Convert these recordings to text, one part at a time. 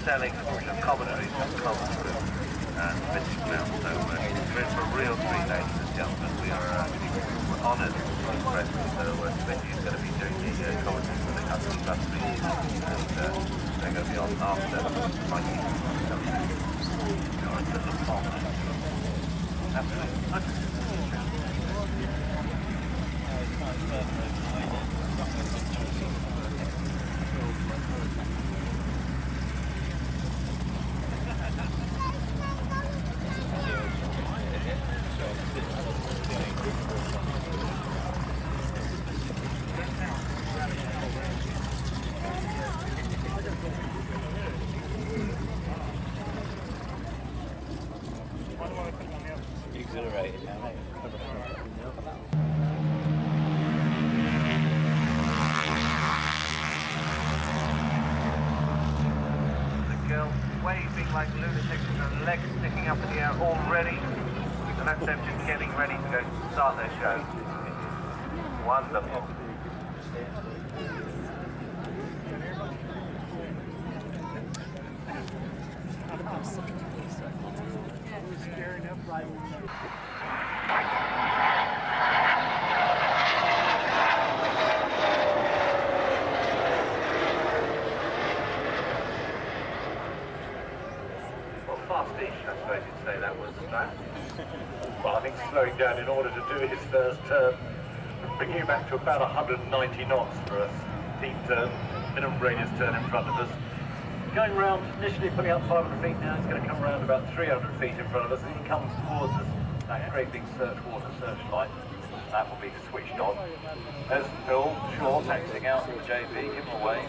selling commentaries from common food and vintage film. So we're in for a real treat, ladies and gentlemen. We are honoured to be present. So Smitty is going to be doing the commentary for the Husky Bus Street, and they're going to be on after Mikey. Absolutely. Exhilarated now, mate. The girls waving like lunatics with their legs sticking up in the air already. And that's them just getting ready to go start their show. Wonderful. Well, fast-ish, I suppose you'd say that was that. Well, I think slowing down in order to do his first turn, bringing it back to about 190 knots for a steep turn, minimum radius turn in front of us. Going round, initially putting up 500 feet, now it's going to come around about 300 feet in front of us, and he comes towards us, that great big water searchlight. That will be switched on. There's Phil Shaw taxiing out with JB, give him a wave.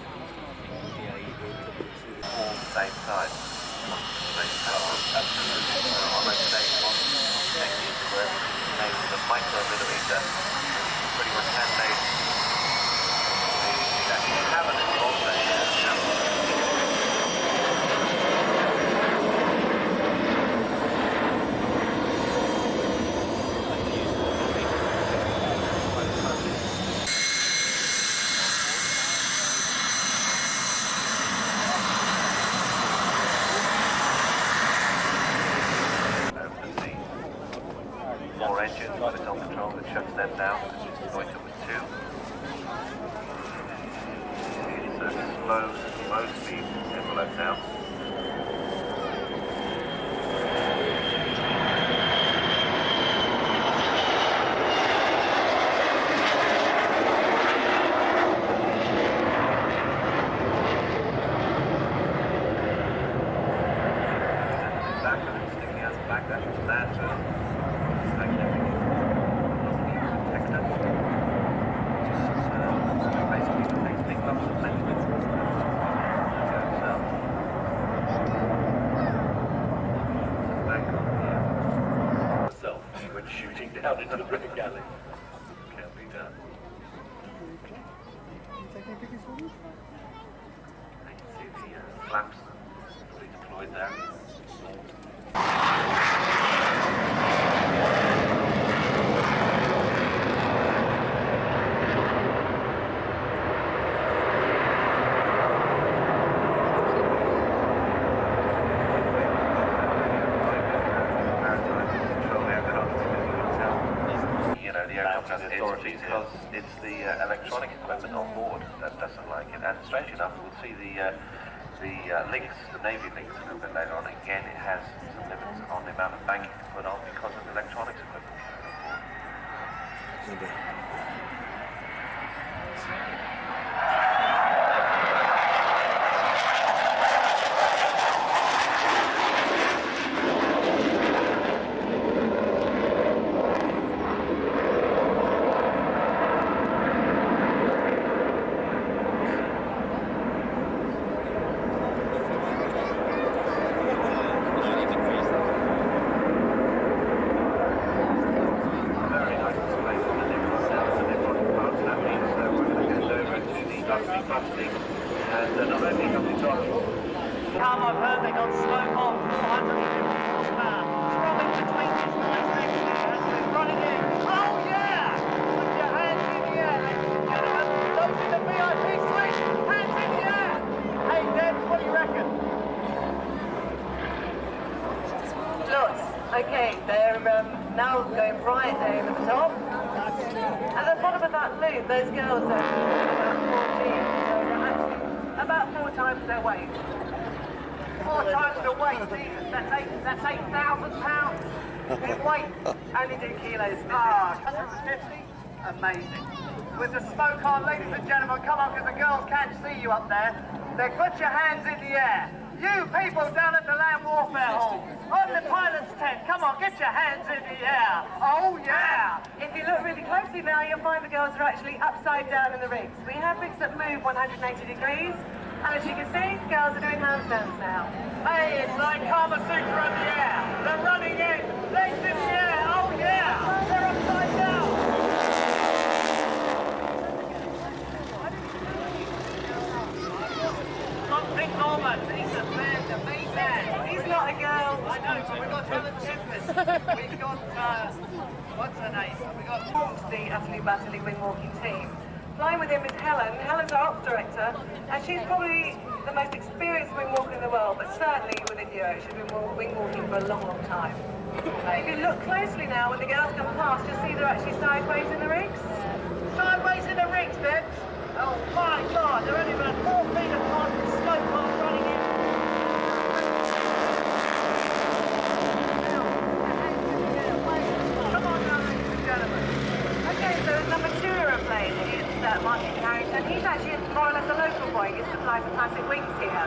All the same side. Absolutely. On that stage one, technique where made with a micromillimeter, pretty much handmade. The actual cabinet also more engines with its on control that shuts them down, going up with two. It's slow speed envelope now. Back with it sticking out the back, that's that. Shooting down into the brick alley. Can't be done. I can see the flaps fully deployed there. Because it's the electronic equipment on board that doesn't like it, and strange enough, we'll see the links, the Navy links a little bit later on. Again, it has some limits on the amount of banking to put on because of the electronics equipment on board. Come, I've heard they got slow on 450 horsepower. Throbbing between his nice legs as we're running in. Oh yeah! Put your hands in the air, ladies and gentlemen. Those in the VIP suite, hands in the air. Hey, Debs, what do you reckon? now going right over the top. At the bottom of that loop, those girls are about 14, so they're actually about 4 times their weight. 4 times the weight, Jesus, that's 8,000 pounds in weight. Only do kilos. 150? Amazing. With the smoke on, ladies and gentlemen, come on, because the girls can't see you up there. Then put your hands in the air. You people down at the Land Warfare Hall, on the pilot's tent, come on, get your hands in the air. Oh, yeah. If you look really closely now, you'll find the girls are actually upside down in the rigs. We have rigs that move 180 degrees, and as you can see, the girls are doing handstands now. Hey, it's like Kama Sutra in the air. They're running in, legs in the air. Oh, yeah. They're upside down. Big Norman, he's a man, the main man. He's not a girl. I know, so we've got Helen Tempest. We've got, what's her name? We've got The utterly batterly wing walking team. Flying with him is Helen. Helen's our ops director, and she's probably the most experienced wing walker in the world, but certainly within Europe. She's been wing walking for a long, long time. If you look closely now, when the girls come past, you'll see they're actually sideways in the rigs. sideways in the rigs, Debs. Oh my God, they're only about 4 feet apart from smoke bomb running in. Come on now, ladies and gentlemen. Okay, so number 2 aeroplane is Martin Carrington. He's actually more or less a local boy. He used to fly for Classic Wings here.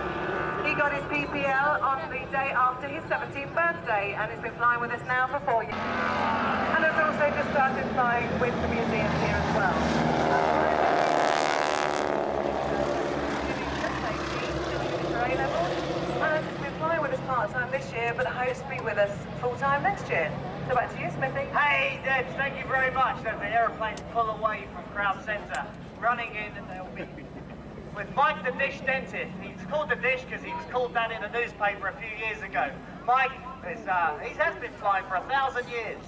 He got his PPL on the day after his 17th birthday and has been flying with us now for 4 years. And has also just started flying with the museum here as well. And has been flying with us part-time this year, but hopes to be with us full-time next year. So back to you, Smithy. Hey, Debs, thank you very much. As the aeroplanes pull away from Crowd Centre, running in, and they'll be with Mike the Dish Dentist. He's called the Dish because he was called that in a newspaper a few years ago. Mike is, he has been flying for 1,000 years.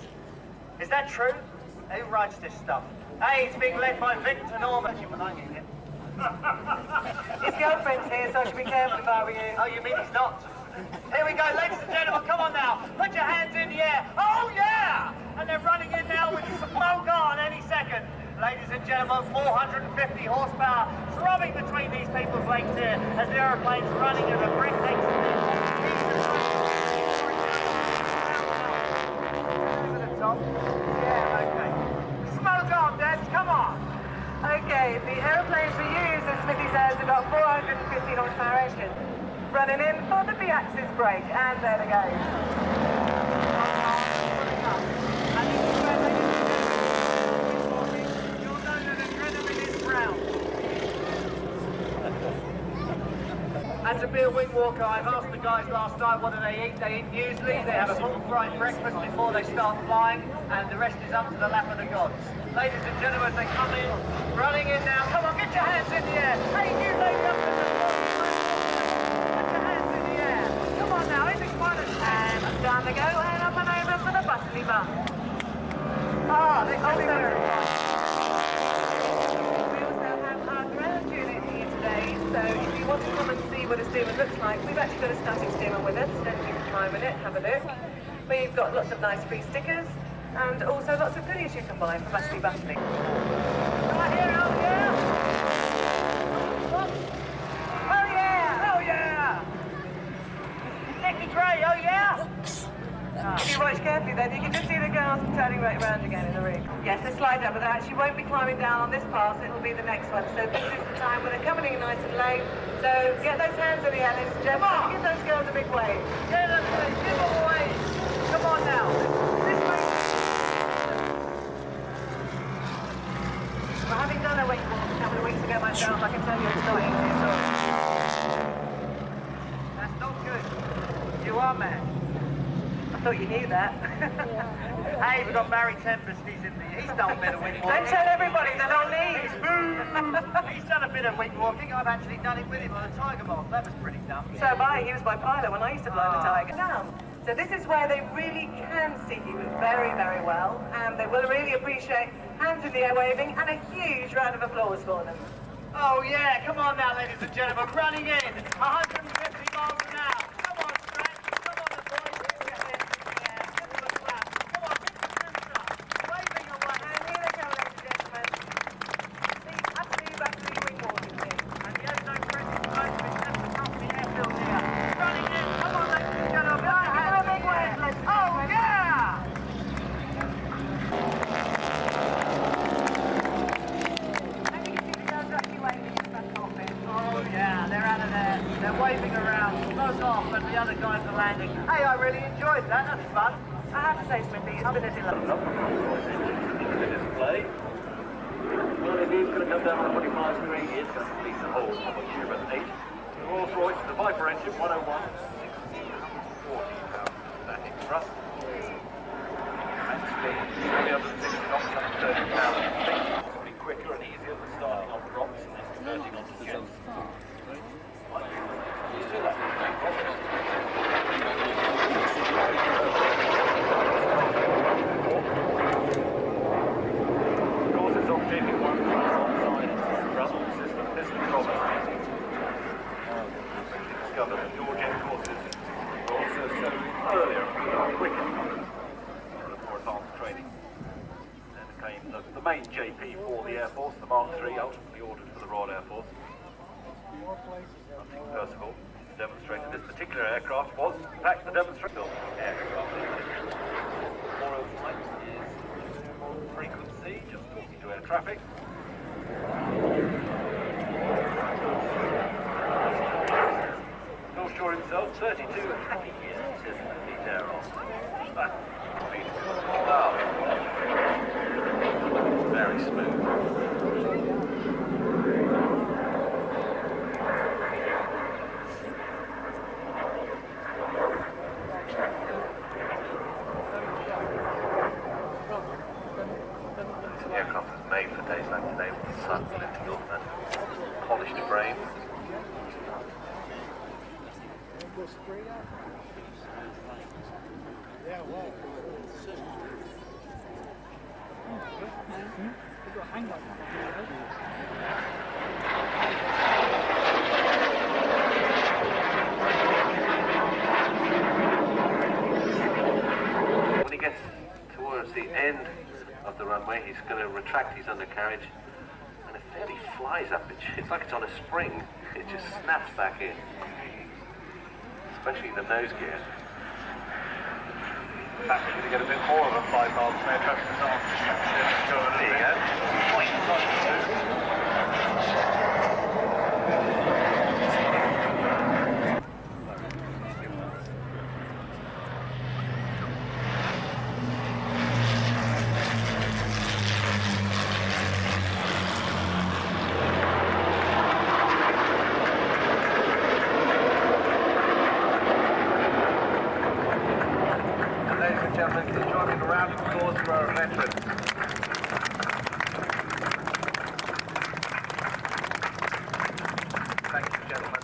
Is that true? Who writes this stuff? Hey, it's being led by Victor Norman. You might get him. His girlfriend's here, so I should be careful if I were you. Oh, you mean he's not? Here we go, ladies and gentlemen, come on now. Put your hands in the air. Oh, yeah! And they're running in now with smoke on any second. Ladies and gentlemen, 450 horsepower throbbing between these people's legs here as the aeroplane's running at a breakneck speed. Over the top. Yeah, okay. Smoke on, Debs, come on. Okay, the aeroplanes we use, as Smithy says, have got 450 horsepower engine. Running in for the B-axis brake, and there they go. You'll know that adrenaline is brown. And to be a wing walker, I've asked the guys last night what do they eat. They eat muesli, they have a full fried breakfast before they start flying, and the rest is up to the lap of the gods. Ladies and gentlemen, they come in, running in now. Come on, get your hands in the air. Hey, you lady up in the front. Get your hands in the air. Come on now, it's quite a stand. And down they go, and up and over for the butterly bum. They We also have our ground unit here today, so if you want to come and see what a steamer looks like, we've actually got a static steamer with us, then you can climb in it, have a look. We've got lots of nice free stickers, and also lots of goodies you can buy from Butterly Butterly. Right here, oh yeah! What? Oh yeah! Oh yeah! Nicky Dre, oh yeah! If you watch carefully then, you can just see the girls turning right around again in the ring. Yes, they slide up, but they actually won't be climbing down on this pass, it will be the next one. So this is the time when they're coming in nice and late. So get those hands in the air, ladies and gentlemen. Give those girls a big wave. Give them away! Come on now! This way! Well, having done a wing walk a couple of weeks ago myself, I can tell you it's not easy at all. That's not good. You are mad. I thought you knew that. Hey, we've got Barry Tempest, he's done a bit of wing walking. Don't tell everybody, they'll all leave. He's done a bit of wing walking. I've actually done it with him on a Tiger Moth. That was pretty dumb. So have I. He was my pilot when I used to fly the Tiger. Down. So this is where they really can see you very, very well, and they will really appreciate hands in the air waving and a huge round of applause for them. Oh yeah, come on now, ladies and gentlemen, running in, 150 miles an hour. Come on, Stratch, come on, the boys, get your hands in the air, give them a clap. Come on, landing. Hey, I really enjoyed that. That was fun. I have to say, Smithy, it's been a delight. The display. Well, if he's going to come down on a 45 degree, he is going to complete the whole of a year at 8. The Rolls-Royce, the Viper engine, 101, 640 pounds static thrust. And speed, 360 knots, 130 pounds. It's be quicker and easier than starting on drops and then converting onto the jets. You see that? Discovered that your jet courses were also so earlier, quicker, more advanced training. Then came the main JP for the Air Force, the Mark III, ultimately ordered for the Royal Air Force. Hunting Percival demonstrated this particular aircraft was, in fact, the demonstration aircraft. 405 is frequency, just talking to air traffic. Shore himself, 32 happy years in the fleet air on. Wow. Very smooth. The aircraft was made for days like today with the sun glinting off that polished frame. Yeah, well. We've got hang like when he gets towards the end of the runway, he's going to retract his undercarriage, and it fairly flies up. It's like it's on a spring. It just snaps back in. Especially the nose gear. In fact, we're going to get a bit more of a 5 miles per air traffic this afternoon. There you go. Ladies and gentlemen, can you join me in a round of applause for our veterans? Thank you, gentlemen.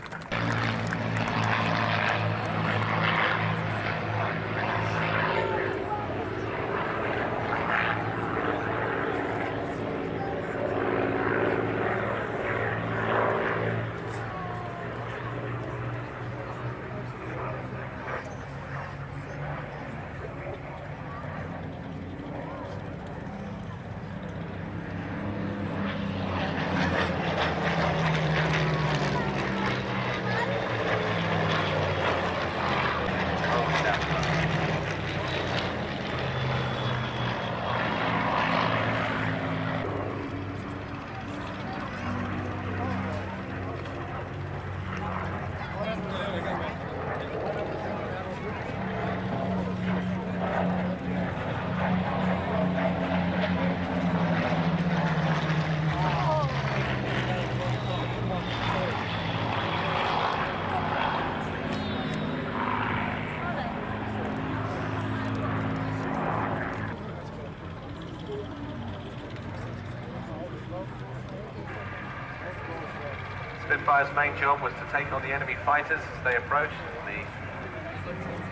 Spitfire's main job was to take on the enemy fighters as they approached. The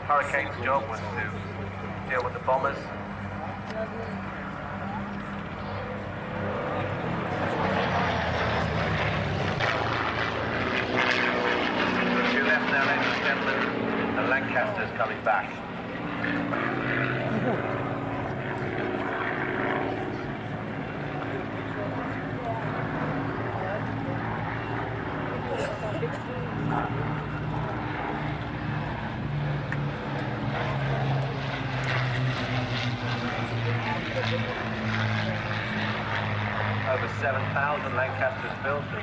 Hurricane's job was to deal with the bombers. To your left now, ladies and gentlemen, the Lancaster's coming back. Over 7,000 Lancasters built, and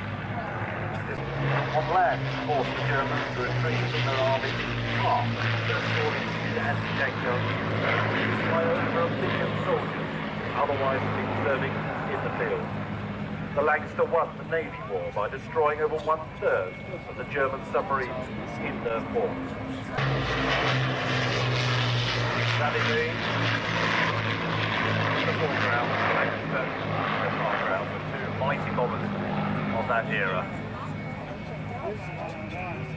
on land forced the Germans to retreat from their armies half the Cornish anti-tank guns used by over 1 million soldiers, otherwise been serving in the field. The Lancaster won the Navy War by destroying over 1/3 of the German submarines in their ports. Sally B, in the foreground, Lancaster in the foreground, the two mighty bombers of that era.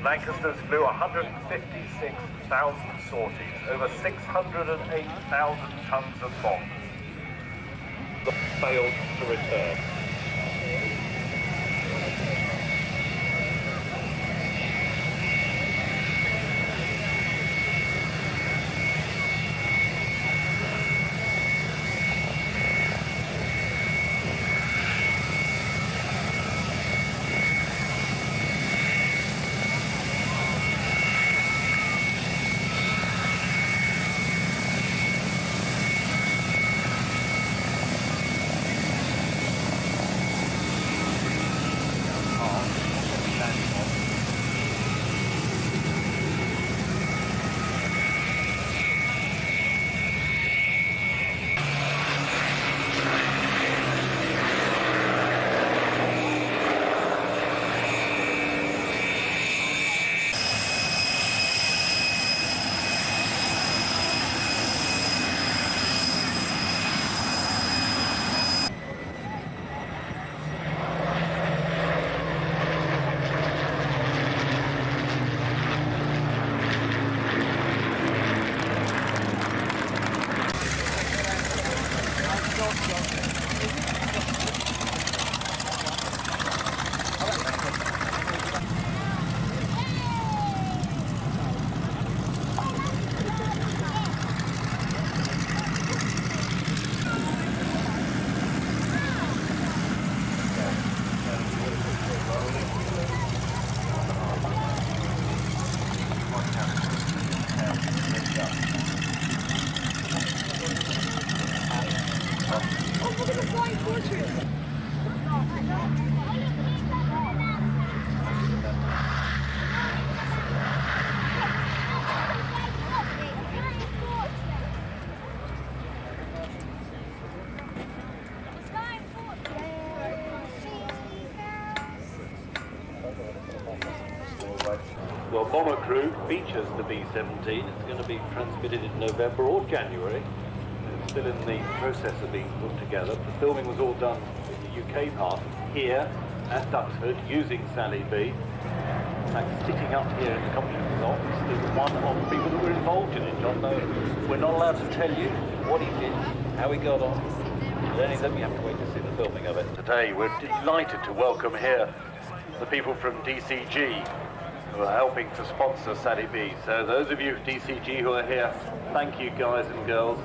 Lancasters flew 156,000 sorties, over 608,000 tons of bombs. They failed to return. Well, Bomber Crew features the B-17. It's going to be transmitted in November or January. It's still in the process of being put together. The filming was all done in the UK part here at Duxford using Sally B. In fact, sitting up here in the Commissioner's office is one of the people that were involved in it, John. Though we're not allowed to tell you what he did, how he got on. Then he said we have to wait to see the filming of it. Today we're delighted to welcome here the people from DCG who are helping to sponsor Sally B. So those of you at DCG who are here, thank you guys and girls.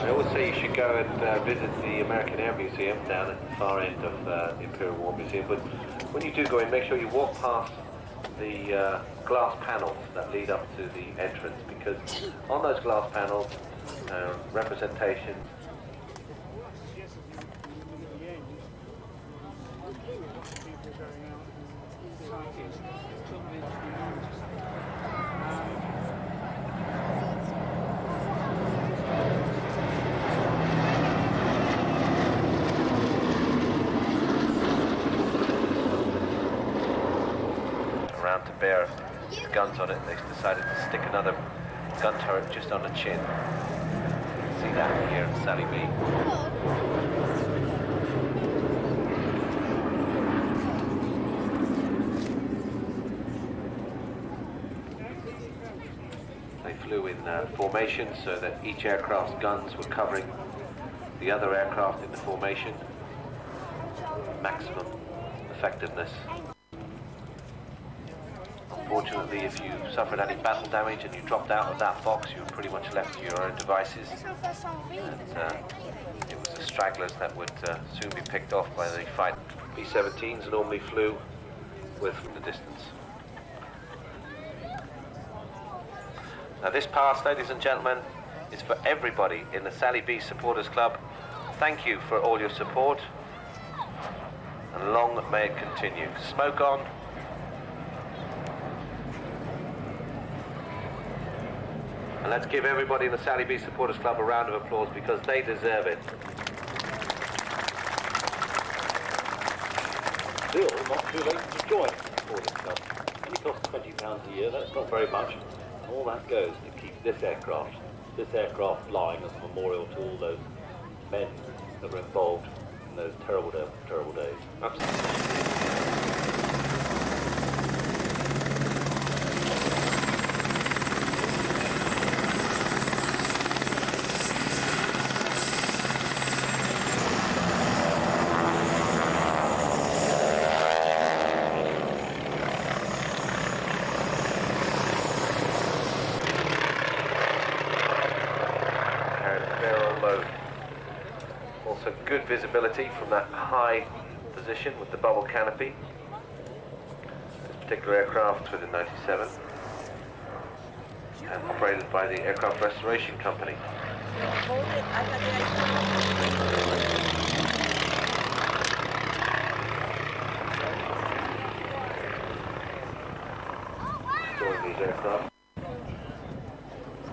I always say you should go and visit the American Air Museum down at the far end of the Imperial War Museum, but when you do go in, make sure you walk past the glass panels that lead up to the entrance, because on those glass panels, representation. Around to bear the guns on it, they decided to stick another gun turret just on the chin. See that here in Sally B. They flew in formation so that each aircraft's guns were covering the other aircraft in the formation. Maximum effectiveness. Unfortunately, if you suffered any battle damage and you dropped out of that box, you were pretty much left to your own devices. And it was the stragglers that would soon be picked off by the fight. B-17s normally flew with the distance. Now this pass, ladies and gentlemen, is for everybody in the Sally B Supporters Club. Thank you for all your support, and long may it continue. Smoke on, And let's give everybody in the Sally B Supporters Club a round of applause because they deserve it. Still not too late to join the Supporters Club. It only costs £20 a year, that's not very much. All that goes to keep this aircraft flying as a memorial to all those men that were involved in those terrible days. Also good visibility from that high position with the bubble canopy. This particular aircraft within 97 and operated by the Aircraft Restoration Company. Storing these aircraft.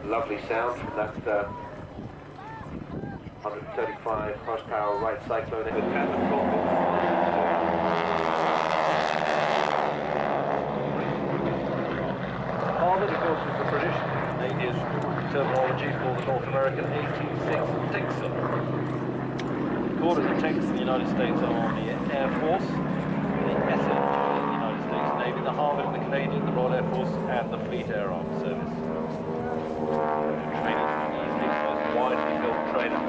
Lovely sound from that 135 horsepower right cyclone in the tandem cockpit. Harvard, of course, is the British Canadian terminology for the North American 86 Texan. Recorded the Texan, the United States Army Air Force, the SA, the United States Navy, the Harvard, the Canadian, the Royal Air Force, and the Fleet Air Arm Service. Training is easily the most widely built trainer.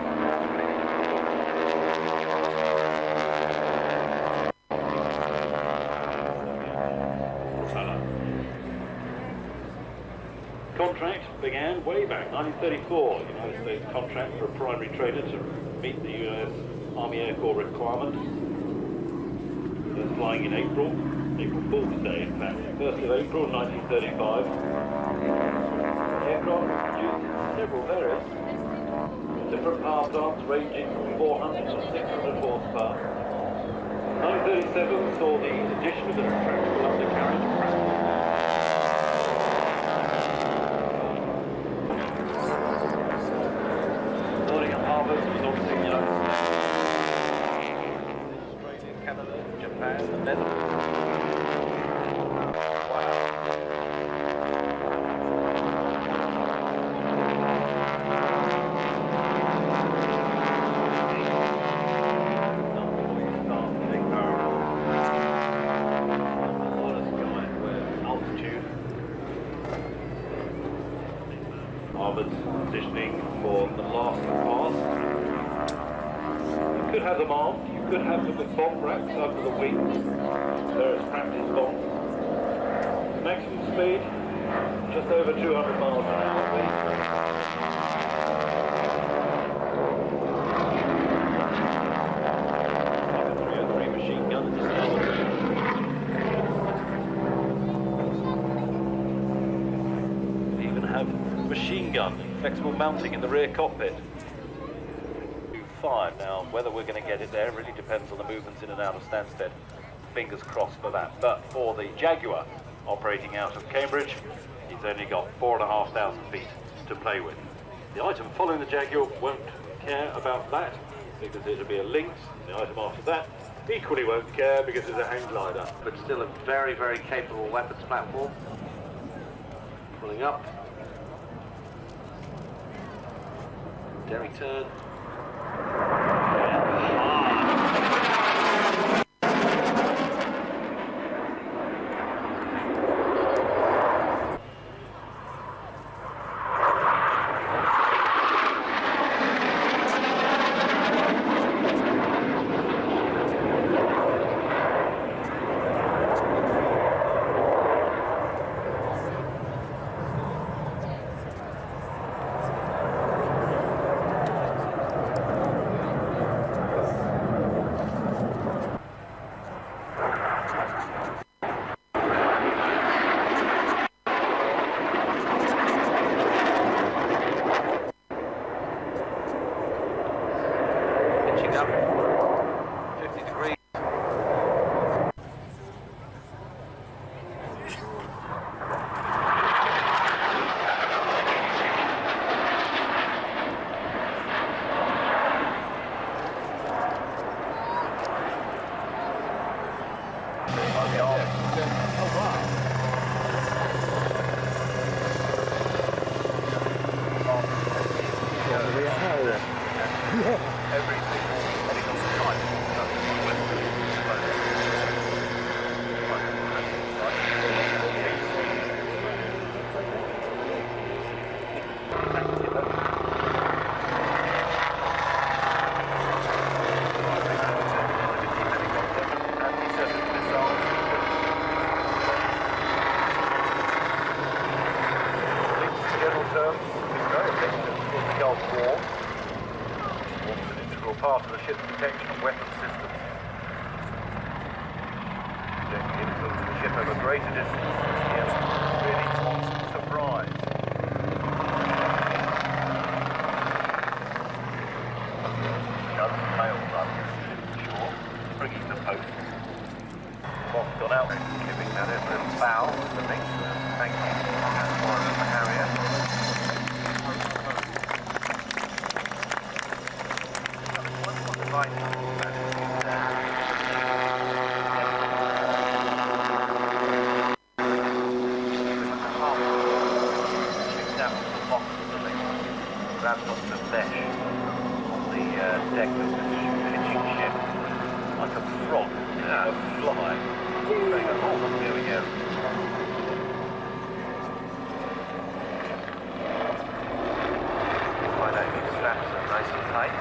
Contract began way back, 1934. United States contract for a primary trainer to meet the US Army Air Corps requirement. It was flying in April Fool's Day, in fact, 1st of April 1935. The aircraft was produced in several variants, different power plants ranging from 400 to 600 horsepower. 1937 saw the addition of a retractable undercarriage. Was obviously in the United States, Australia, Canada, Japan, the Netherlands. Wow. Altitude. Harvard's positioning for the last pass. You could have them armed, you could have them with bomb racks under the wings. There is practice bombs. Maximum speed, just over 200 miles an hour. 303 machine gun at the start. We even have machine gun, flexible mounting in the rear cockpit. 5 now, whether we're going to get it there really depends on the movements in and out of Stansted. Fingers crossed for that. But for the Jaguar operating out of Cambridge, he's only got 4,500 feet to play with. The item following the Jaguar won't care about that because it'll be a Lynx. The item after that equally won't care because it's a hang glider. But still a very, very capable weapons platform. Pulling up. Derry turn. Every single heading on the site is done by Western. Anti-surface missiles. In general terms, it's very effective in the Gulf War. It's an integral part of the ship's detection and weapons systems. Generally influencing the ship over greater distances. Yes, really constant surprise. Guns and mail runs ashore, bringing the post. Boss gone out, giving that a little bow to the next. Thank you. That's one of the Harrier. Grabs onto the mesh on the deck of the pitching ship like a frog, a fly. There you go. Oh, here we go. Find out if you can straps are nice and tight.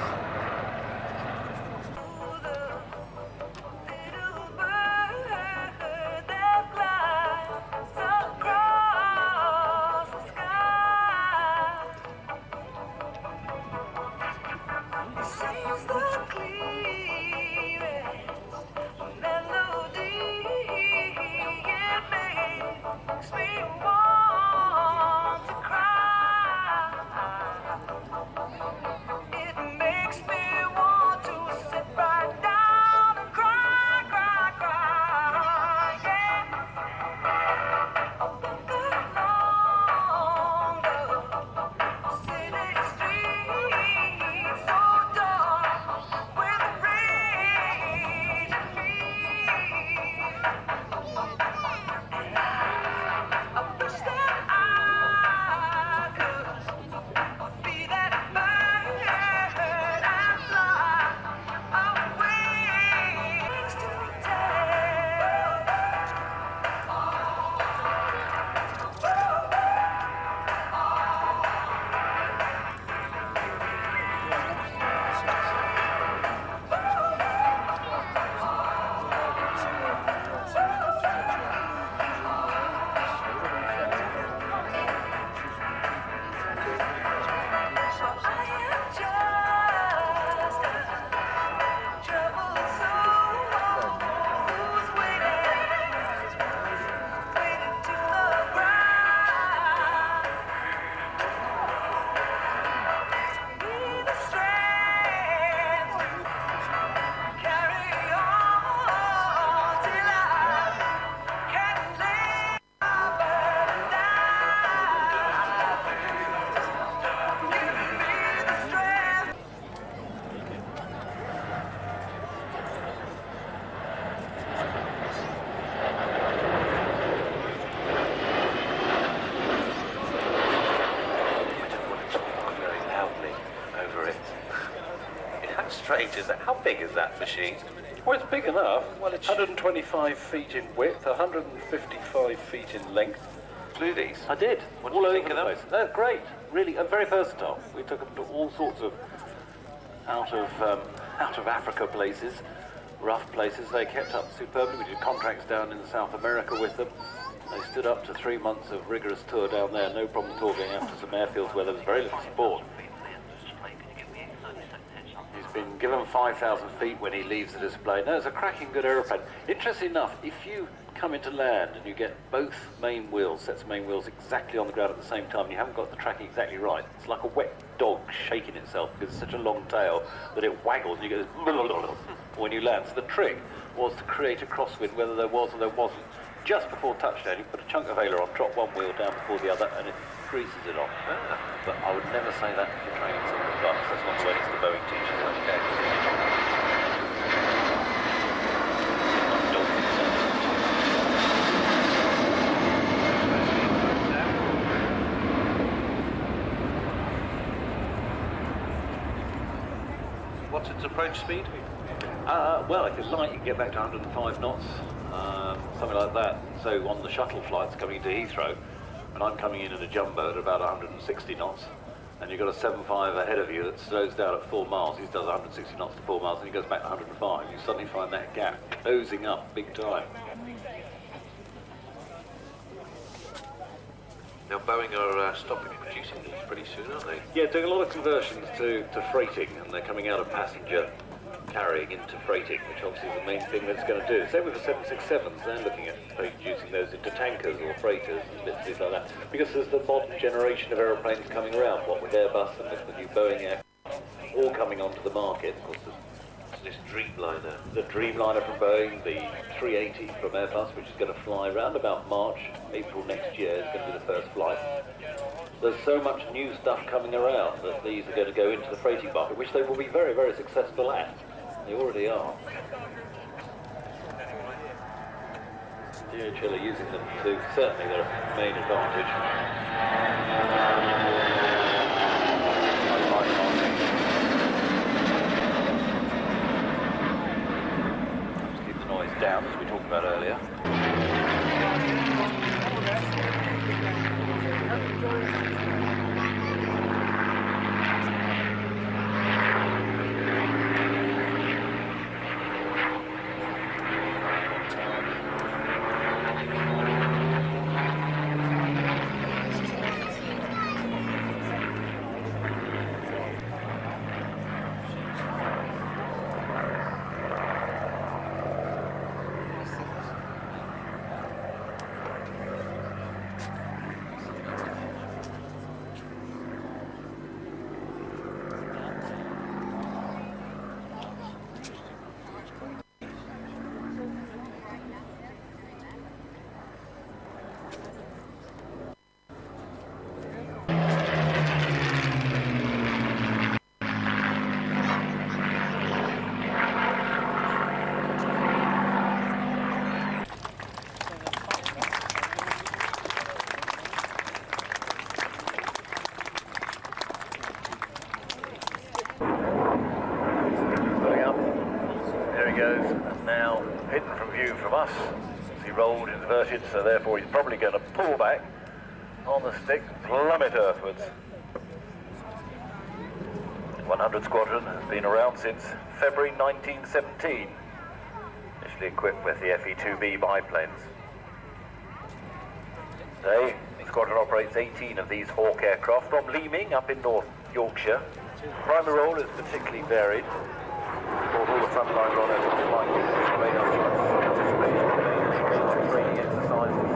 Strange is that? How big is that machine? Well, it's big enough. Well, it's 125 feet in width, 155 feet in length. Flew these? I did. What all did you over think the of them? place. They're great. Really, very versatile. We took them to all sorts of out of Africa places, rough places. They kept up superbly. We did contracts down in South America with them. They stood up to 3 months of rigorous tour down there. No problem at all going out to some airfields where there was very little support. He's been given 5,000 feet when he leaves the display. No, it's a cracking good aeroplane. Interesting enough, if you come into land and you get both main wheels, sets of main wheels exactly on the ground at the same time, and you haven't got the tracking exactly right, it's like a wet dog shaking itself because it's such a long tail that it waggles and you go when you land. So the trick was to create a crosswind, whether there was or there wasn't. Just before touchdown, you put a chunk of aileron, drop one wheel down before the other, and it greases it off. But I would never say that if you're training single class. That's not the way it's the Boeing teaches. Okay. What's its approach speed? Well, if it's light, you can get back to 105 knots, something like that. So on the shuttle flights coming into Heathrow, and I'm coming in a jumbo at about 160 knots, and you've got a 7.5 ahead of you that slows down at 4 miles. He does 160 knots to 4 miles, and he goes back to 105. You suddenly find that gap closing up big time. Now Boeing are stopping producing these pretty soon, aren't they? Yeah, doing a lot of conversions to freighting, and they're coming out of passenger carrying into freighting, which obviously is the main thing that it's going to do. Same with the 767s, they're looking at producing those into tankers or freighters and bits like that, because there's the modern generation of aeroplanes coming around, what with Airbus and with the new Boeing aircraft, all coming onto the market. Of course, This Dreamliner. the Dreamliner from Boeing, the 380 from Airbus, which is going to fly around about March, April next year is going to be the first flight. There's so much new stuff coming around that these are going to go into the freighting market, which they will be very, very successful at. They already are. DHL are using them to certainly their main advantage. Let's keep the noise down, as we talked about earlier. Goes, and now hidden from view from us as he rolled inverted, so therefore he's probably going to pull back on the stick, plummet earthwards. 100 Squadron has been around since February 1917, initially equipped with the FE-2B biplanes. Today, the squadron operates 18 of these Hawk aircraft from Leeming up in North Yorkshire. Primary role is particularly varied. All the front line runners are flying radar shots, anticipation, training exercises.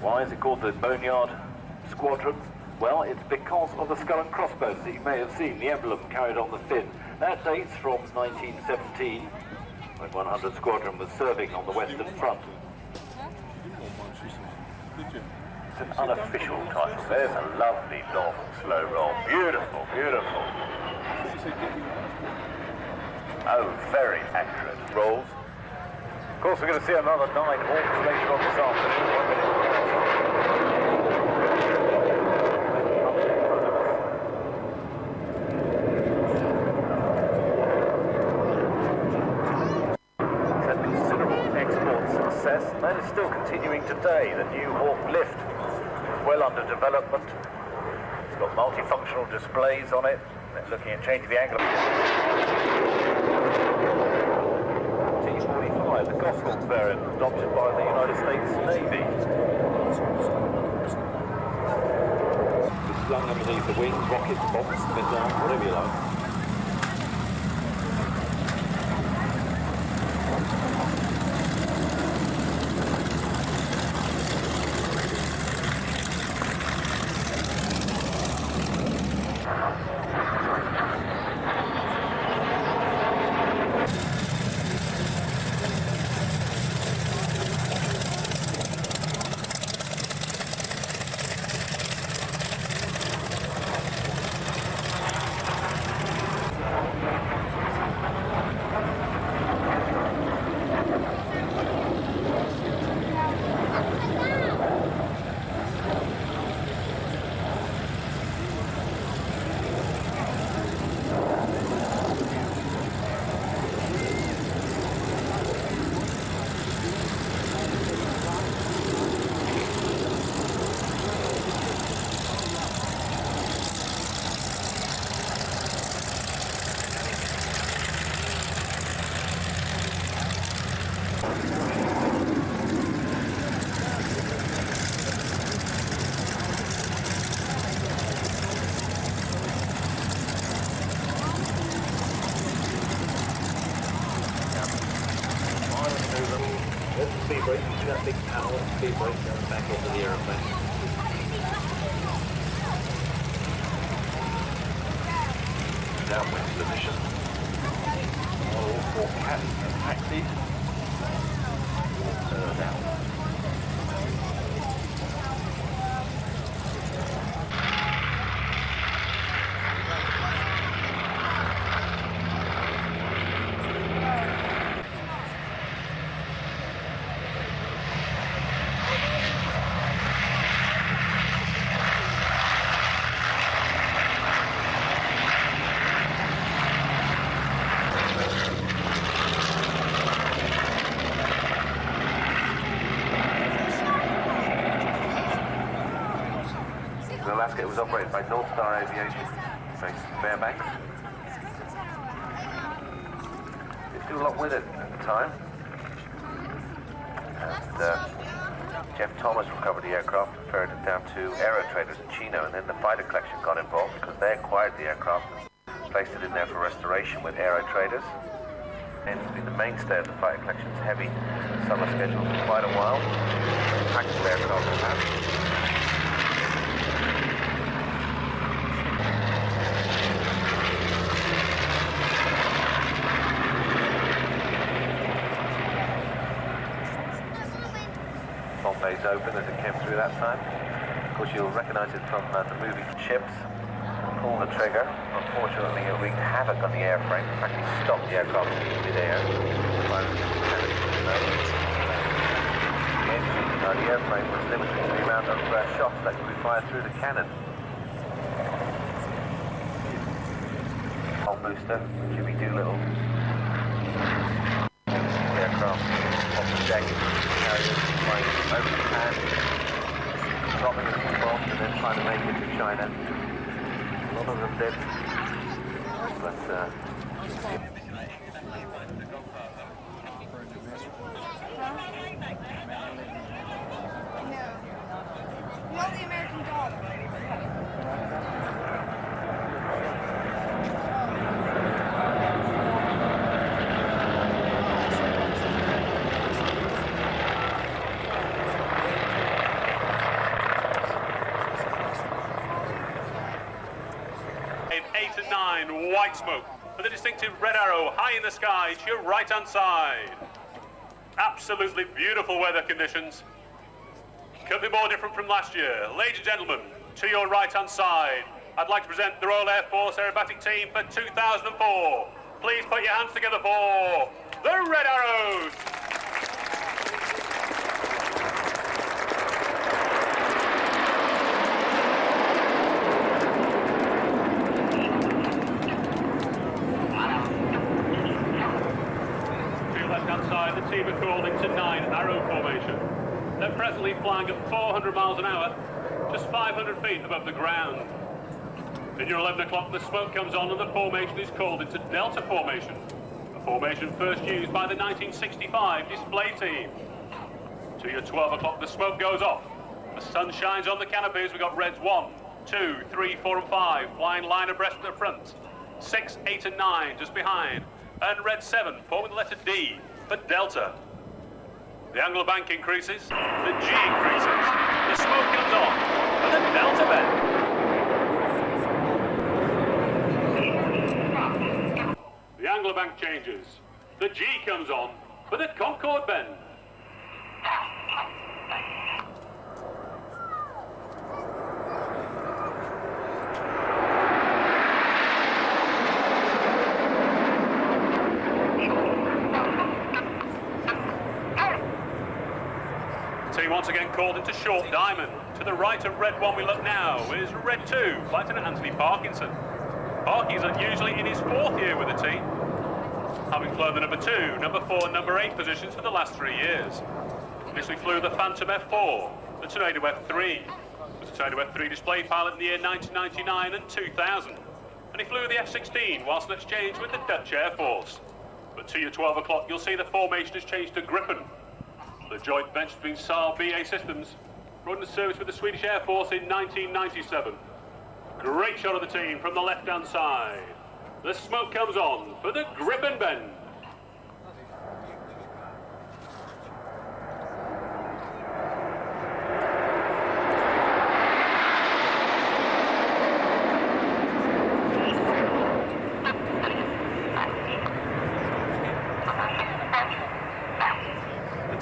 Why is it called the Boneyard Squadron? Well, it's because of the skull and crossbones that you may have seen, the emblem carried on the fin. That dates from 1917. When 100 Squadron was serving on the Western Front. It's an unofficial title. There's a lovely long slow roll. Beautiful, beautiful. Oh, very accurate rolls. Of course, we're going to see another 9 Hawks later on this afternoon. 1 minute. And that is still continuing today. The new Hawk lift is well under development. It's got multifunctional displays on it. They're looking at changing the angle. T-45, the Goshawk variant, adopted by the United States Navy. It's slung underneath the wings, rockets, bombs, missiles, whatever you like. through them. There's the speed brake. You see that big panel of speed brake going back into the aeroplane. Downwind position. All four cabins are taxied. Turn out. It was operated by North Star Aviation, based in Fairbanks. Didn't do a lot with it at the time. And Jeff Thomas recovered the aircraft, ferried it down to Aero Traders in Chino, and then the fighter collection got involved because they acquired the aircraft and placed it in there for restoration with Aero Traders. And it's been the mainstay of the fighter collection's heavy summer schedule for quite a while. Practical aircraft to have. Bay's open as it came through that time. Of course, you'll recognise it from the movie Ships. Pull the trigger. Unfortunately, it wreaked havoc on the airframe. In fact, it stopped the aircraft in mid-air. The airframe was limited to the amount of shots that could be fired through the cannon. Hull booster, Jimmy Doolittle. The aircraft off the deck, carriers flying over Japan, dropping a few bombs and then trying to make it to China. A lot of them did, but Not the American dollar. White smoke with a distinctive red arrow high in the sky to your right hand side. Absolutely beautiful weather conditions. Couldn't be more different from last year. Ladies and gentlemen, to your right hand side, I'd like to present the Royal Air Force Aerobatic Team for 2004. Please put your hands together for the Red Arrows. The team are called into 9 arrow formation. They're presently flying at 400 miles an hour, just 500 feet above the ground. In your 11 o'clock, the smoke comes on and the formation is called into Delta formation, a formation first used by the 1965 display team. To your 12 o'clock, the smoke goes off. The sun shines on the canopies. We've got reds 1, 2, 3, 4 and 5 flying line abreast at the front, 6, 8 and 9 just behind, and red 7 forming the letter D for Delta. The angle of bank increases, the G increases, the smoke comes on, and the Delta bend. The angle of bank changes, the G comes on for the Concorde bend. Once again called into short diamond. To the right of red 1 we look now is red 2, Lieutenant Anthony Parkinson. Parky's usually in his 4th year with the team, having flown the number 2, number 4, number 8 positions for the last 3 years. Initially flew the Phantom F4, the Tornado F3, was a Tornado F3 display pilot in the year 1999 and 2000, and he flew the F-16 whilst on exchange with the Dutch Air Force. But to your 12 o'clock you'll see the formation has changed to Gripen, the joint venture between Saab BA Systems, brought into service with the Swedish Air Force in 1997. Great shot of the team from the left-hand side. The smoke comes on for the Gripen bend.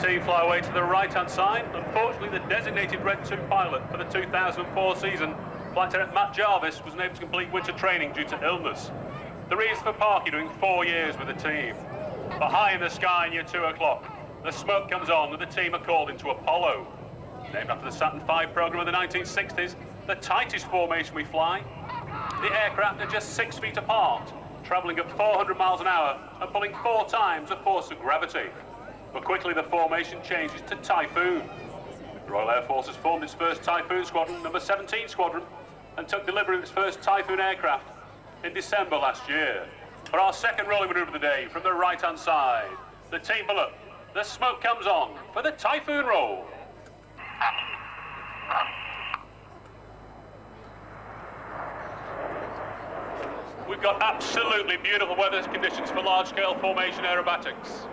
team fly away to the right-hand side. Unfortunately, the designated Red 2 pilot for the 2004 season, Flight Attendant Matt Jarvis, was unable to complete winter training due to illness. The reason for Parky doing 4 years with the team. But high in the sky near 2 o'clock, the smoke comes on and the team are called into Apollo. Named after the Saturn V program of the 1960s, the tightest formation we fly. The aircraft are just 6 feet apart, travelling at 400 miles an hour and pulling 4 times the force of gravity. But quickly the formation changes to Typhoon. The Royal Air Force has formed its first Typhoon Squadron, number 17 Squadron, and took delivery of its first Typhoon aircraft in December last year. For our second rolling manoeuvre of the day, from the right-hand side, the team pull up, the smoke comes on for the Typhoon roll. We've got absolutely beautiful weather conditions for large-scale formation aerobatics.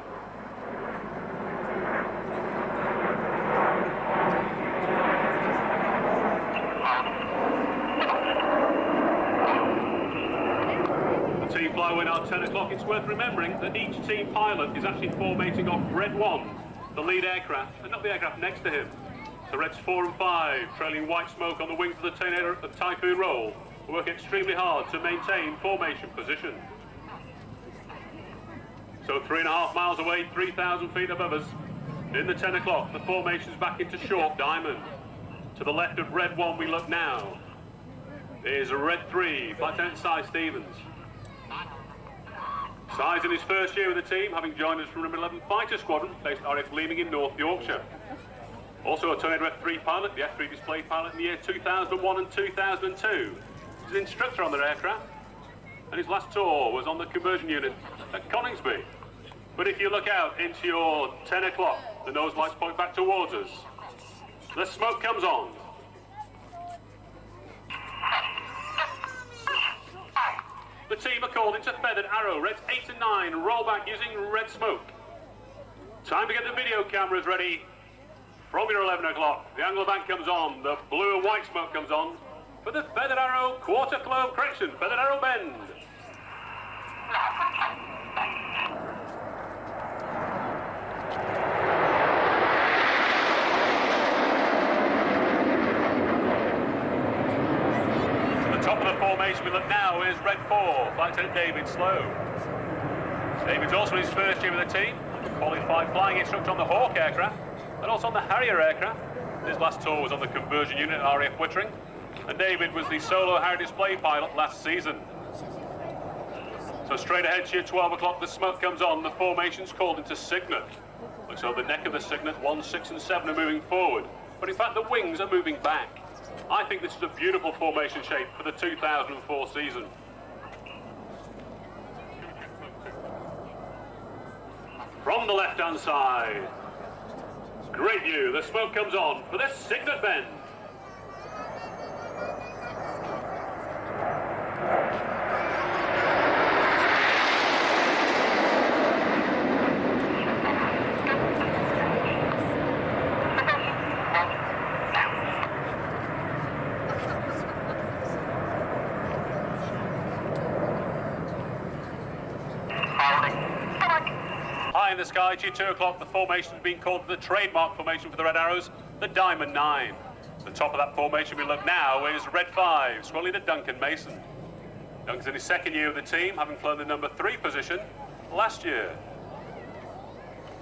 The team fly away now at 10 o'clock. It's worth remembering that each team pilot is actually formating off Red 1, the lead aircraft, and not the aircraft next to him. So Reds 4 and 5, trailing white smoke on the wings of the Typhoon roll, work extremely hard to maintain formation position. So 3.5 miles away, 3,000 feet above us, in the 10 o'clock, the formation's back into short diamond. To the left of Red 1 we look now. Is Red 3, Flight Attendant Cy Stevens. Cy's in his first year with the team, having joined us from number 11 Fighter Squadron, based at RAF Leeming in North Yorkshire. Also a Tornado F3 pilot, the F3 display pilot in the year 2001 and 2002. He's an instructor on their aircraft, and his last tour was on the conversion unit at Coningsby. But if you look out into your 10 o'clock, the nose lights point back towards us. The smoke comes on. The team are called into Feathered Arrow. Reds 8 and 9 roll back using red smoke. Time to get the video cameras ready. From your 11 o'clock, the angle bank comes on, the blue and white smoke comes on for the Feathered Arrow correction, Feathered Arrow bend. To the top of the formation we look now is Red 4, Flight Attendant David Slow. David's also in his first year with the team, qualified flying instructor on the Hawk aircraft, and also on the Harrier aircraft. His last tour was on the conversion unit at RAF Wittering, and David was the solo Harrier display pilot last season. So straight ahead to your 12 o'clock, the smoke comes on, the formation's called into Cygnet. Looks over the neck of the Cygnet, 1, 6 and 7 are moving forward, but in fact the wings are moving back. I think this is a beautiful formation shape for the 2004 season. From the left-hand side, great view, the smoke comes on for the Cygnet bend. High in the sky, to 2 o'clock, the formation has been called the trademark formation for the Red Arrows, the Diamond 9. The top of that formation we look now is Red 5, squarely to Duncan Mason. Duncan's in his second year of the team, having flown the number 3 position last year.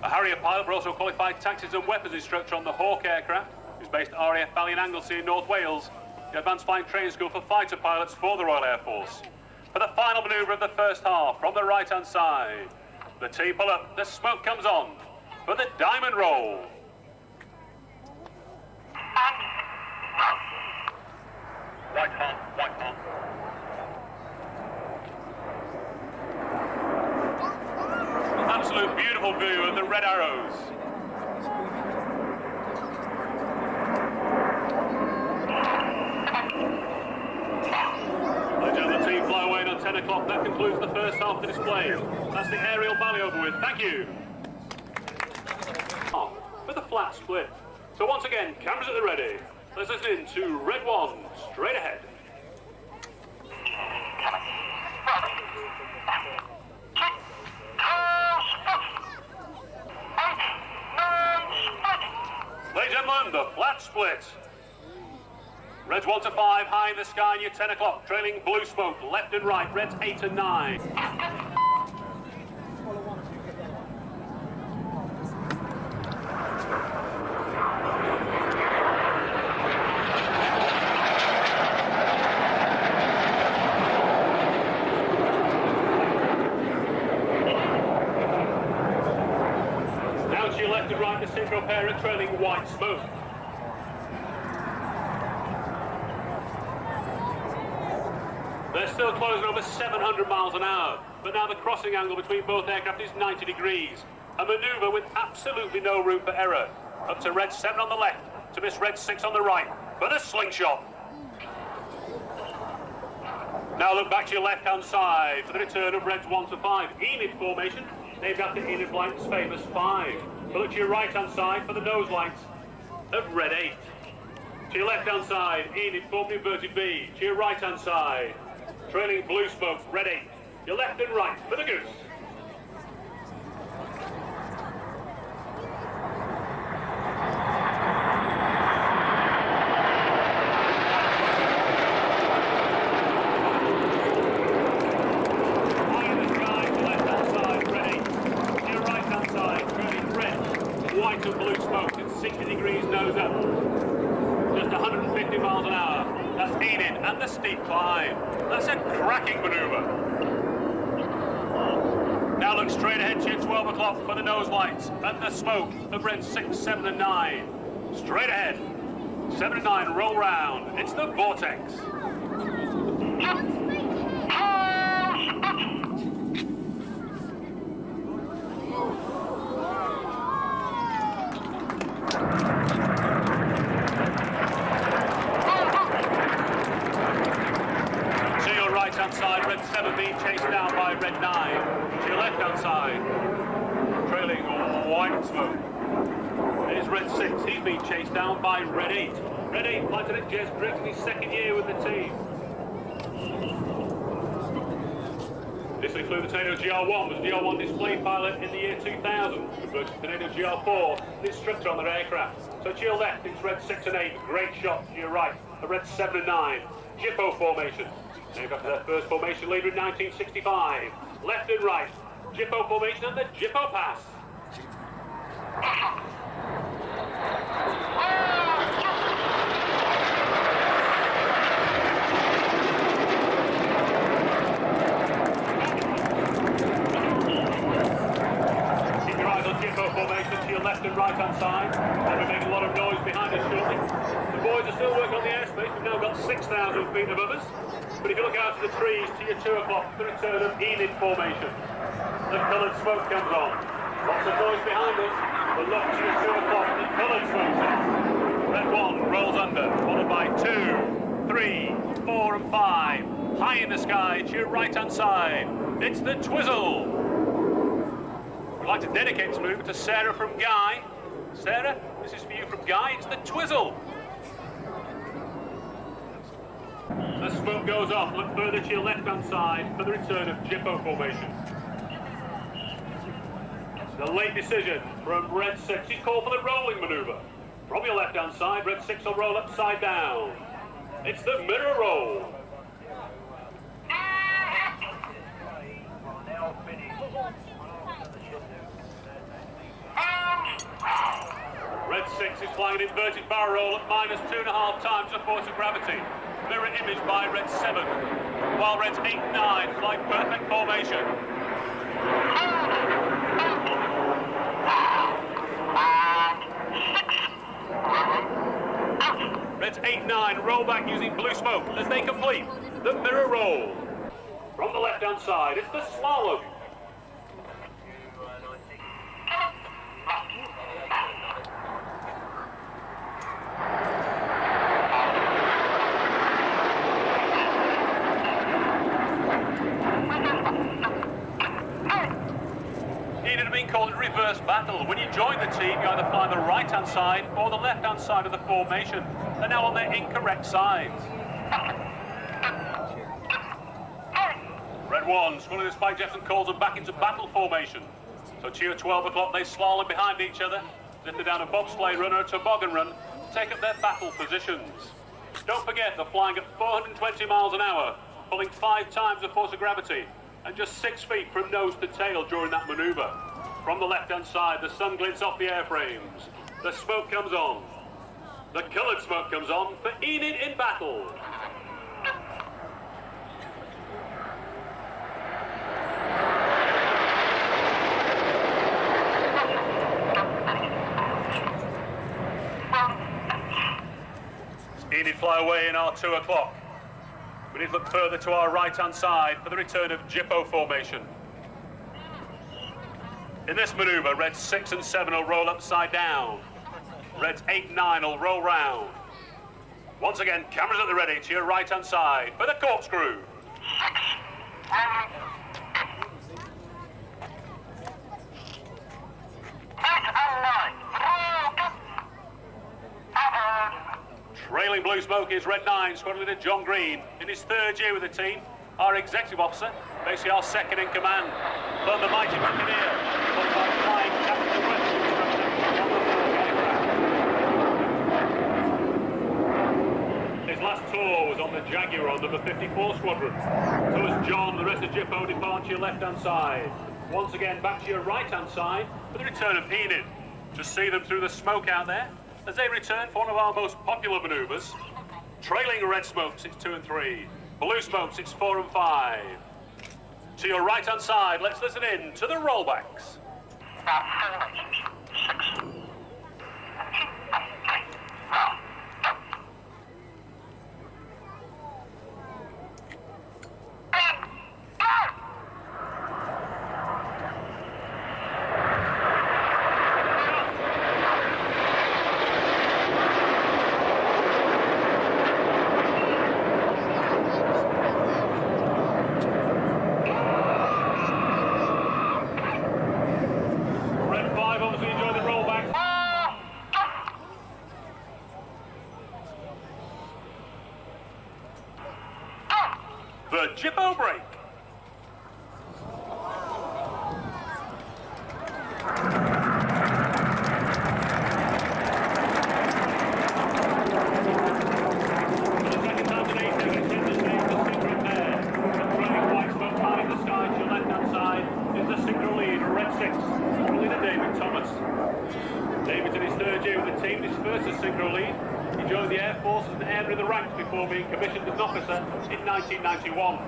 A Harrier pilot, but also a qualified tactics and weapons instructor on the Hawk aircraft, who's based at RAF Valley in Anglesey in North Wales, the Advanced Flying Training School for fighter pilots for the Royal Air Force. For the final manoeuvre of the first half, from the right-hand side, the team pull up, the smoke comes on for the Diamond roll. White hot. Absolute beautiful view of the Red Arrows. The team fly away at 10 o'clock. That concludes the first half of the display. That's the aerial ballet over with. Thank you. For the flat split. So once again, cameras at the ready. Let's listen in to Red 1, straight ahead. And the flat split. Reds 1 to 5, high in the sky near 10 o'clock, trailing blue smoke, left and right, Reds 8 and 9. Now to your left and right, the synchro pair are trailing white smoke. They're still closing over 700 miles an hour, but now the crossing angle between both aircraft is 90 degrees. A manoeuvre with absolutely no room for error. Up to Red 7 on the left, to miss Red 6 on the right, for the slingshot. Now look back to your left-hand side for the return of Reds 1 to 5. Enid formation, named after Enid Blyton's famous 5. But look to your right-hand side for the nose lights of Red 8. To your left-hand side, Enid formed inverted V. To your right-hand side, trailing blue smoke, Red 8. Your left and right for the goose. High in the sky, to left-hand side, Red 8. To your right-hand side, trailing red, white and blue smoke at 60 degrees nose up. Just 150 miles an hour. That's Enid and the steep climb. That's a cracking manoeuvre. Now look straight ahead to your 12 o'clock for the nose lights and the smoke of Red 6, 7 and 9. Straight ahead. 7 and 9 roll round. It's the vortex. Right-hand side, Red 7 being chased down by Red 9. To your left-hand side, trailing white smoke, is Red 6. He's being chased down by Red 8. Red 8, Lieutenant Jez Briggs in his second year with the team. Initially flew the Tornado GR1, was GR1 display pilot in the year 2000. Converted to Tornado GR4, the instructor on their aircraft. So to your left, it's Red 6 and 8. Great shot. To your right, a Red 7 and 9. Jippo formation. Named after their first formation leader in 1965. Left and right, Jippo formation and the Jippo pass. Keep your eyes on Jippo formation to your left and right hand side. They'll be making a lot of noise behind us shortly. The boys are still working on the airspace. We've now got 6,000 feet above us. But if you look out to the trees to your 2 o'clock, the return of Enid formation. The coloured smoke comes on. Lots of noise behind us, but look to your 2 o'clock, the coloured smoke's on. Red 1 rolls under, followed by 2, 3, 4 and 5. High in the sky to your right-hand side. It's the Twizzle. We'd like to dedicate this move to Sarah from Guy. Sarah, this is for you from Guy, it's the Twizzle. The smoke goes off, look further to your left-hand side for the return of Jippo formation. The late decision from Red 6, he's called for the rolling manoeuvre. From your left-hand side, Red 6 will roll upside down. It's the mirror roll. Red 6 is flying an inverted barrel roll at -2.5 times the force of gravity. Mirror image by Red 7, while Reds 8 and 9 fly perfect formation. Reds 8 and 9 roll back using blue smoke as they complete the mirror roll. From the left-hand side, it's the slalom. Called a reverse battle. When you join the team, you either fly the right-hand side or the left-hand side of the formation. They're now on their incorrect sides. Red 1, swallowing the Spike Jefferson calls them back into battle formation. So to your 12 o'clock, they slalom behind each other. Lifted down a bobsleigh run or a toboggan run, take up their battle positions. Don't forget they're flying at 420 miles an hour, pulling 5 times the force of gravity, and just 6 feet from nose to tail during that manoeuvre. From the left-hand side, the sun glints off the airframes. The smoke comes on. The coloured smoke comes on for Enid in battle. Enid fly away in our 2 o'clock. We need to look further to our right-hand side for the return of Jippo formation. In this manoeuvre, Reds 6 and 7 will roll upside down. Reds 8 and 9 will roll round. Once again, cameras at the ready to your right-hand side for the corkscrew. Trailing blue smoke is Red 9, squadron leader John Green, in his 3rd year with the team. Our executive officer, basically our second in command. Learned the mighty Buccaneer, qualified flying tactical weapons instructor. His last tour was on the Jaguar on number 54 squadron. So is John, the rest of Jippo depart to your left-hand side. Once again, back to your right-hand side for the return of Enid. Just see them through the smoke out there as they return for one of our most popular manoeuvres. Trailing red smoke, 6, 2 and 3. Blue smoke, 6, 4 and 5. To your right-hand side, let's listen in to the rollbacks. The Jippo break. David's in his 3rd year with the team, his first as synchro lead. He joined the Air Force as an airman in the ranks before being commissioned as an officer in 1991.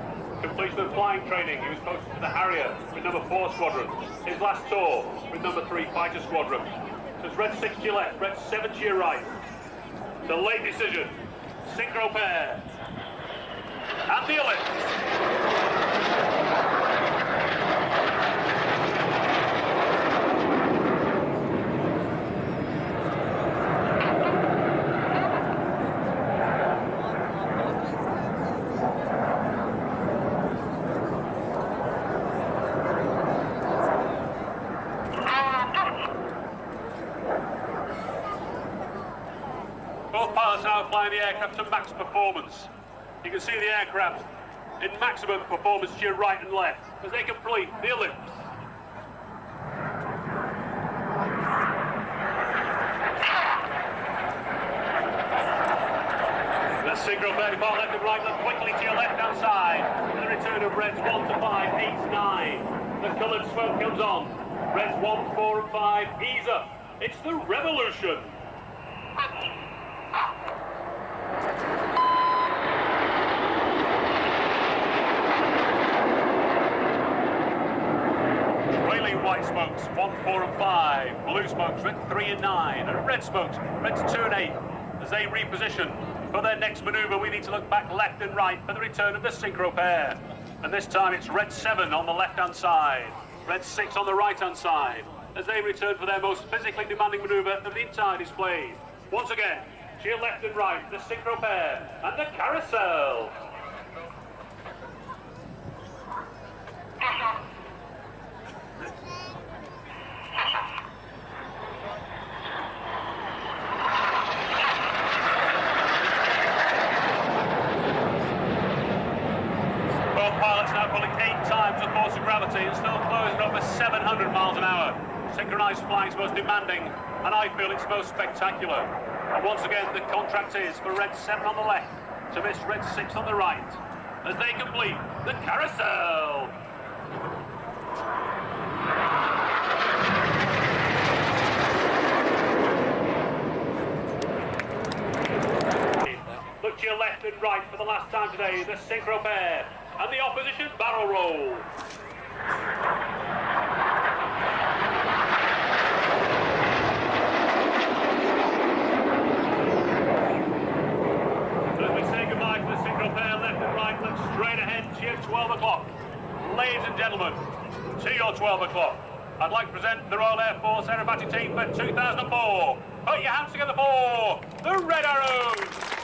Completion of flying training, he was posted to the Harrier with number 4 squadron. His last tour with number 3 fighter squadron. So it's red 6 to your left, red 7 to your right. The late decision, synchro pair. And the ellipse. Both pilots now flying the aircraft to max performance. You can see the aircraft in maximum performance to your right and left as they complete the ellipse. The synchro pair depart left and right, look quickly to your left-hand side. And the return of Reds 1 to 5, 8 to 9. The coloured smoke comes on. Reds 1, 4 and 5, ease up. It's the revolution. Trailing white smokes, 1, 4 and 5. Blue smokes, red 3 and 9. And red smokes, reds 2 and 8. As they reposition for their next manoeuvre, we need to look back left and right for the return of the synchro pair. And this time it's red 7 on the left-hand side, red 6 on the right-hand side, as they return for their most physically demanding manoeuvre of the entire display. Once again, to your left and right, the synchro pair and the carousel. Both pilots now pulling 8 times the force of gravity and still closing over 700 miles an hour. synchronised flying's most demanding, and I feel it's most spectacular. And once again, the contract is for Red 7 on the left to miss Red 6 on the right, as they complete the carousel. Look to your left and right for the last time today, the synchro pair and the opposition barrel roll. As we say goodbye to the synchro pair left and right, look straight ahead to your 12 o'clock. Ladies and gentlemen, to your 12 o'clock, I'd like to present the Royal Air Force aerobatic team for 2004. Put your hands together for the Red Arrows!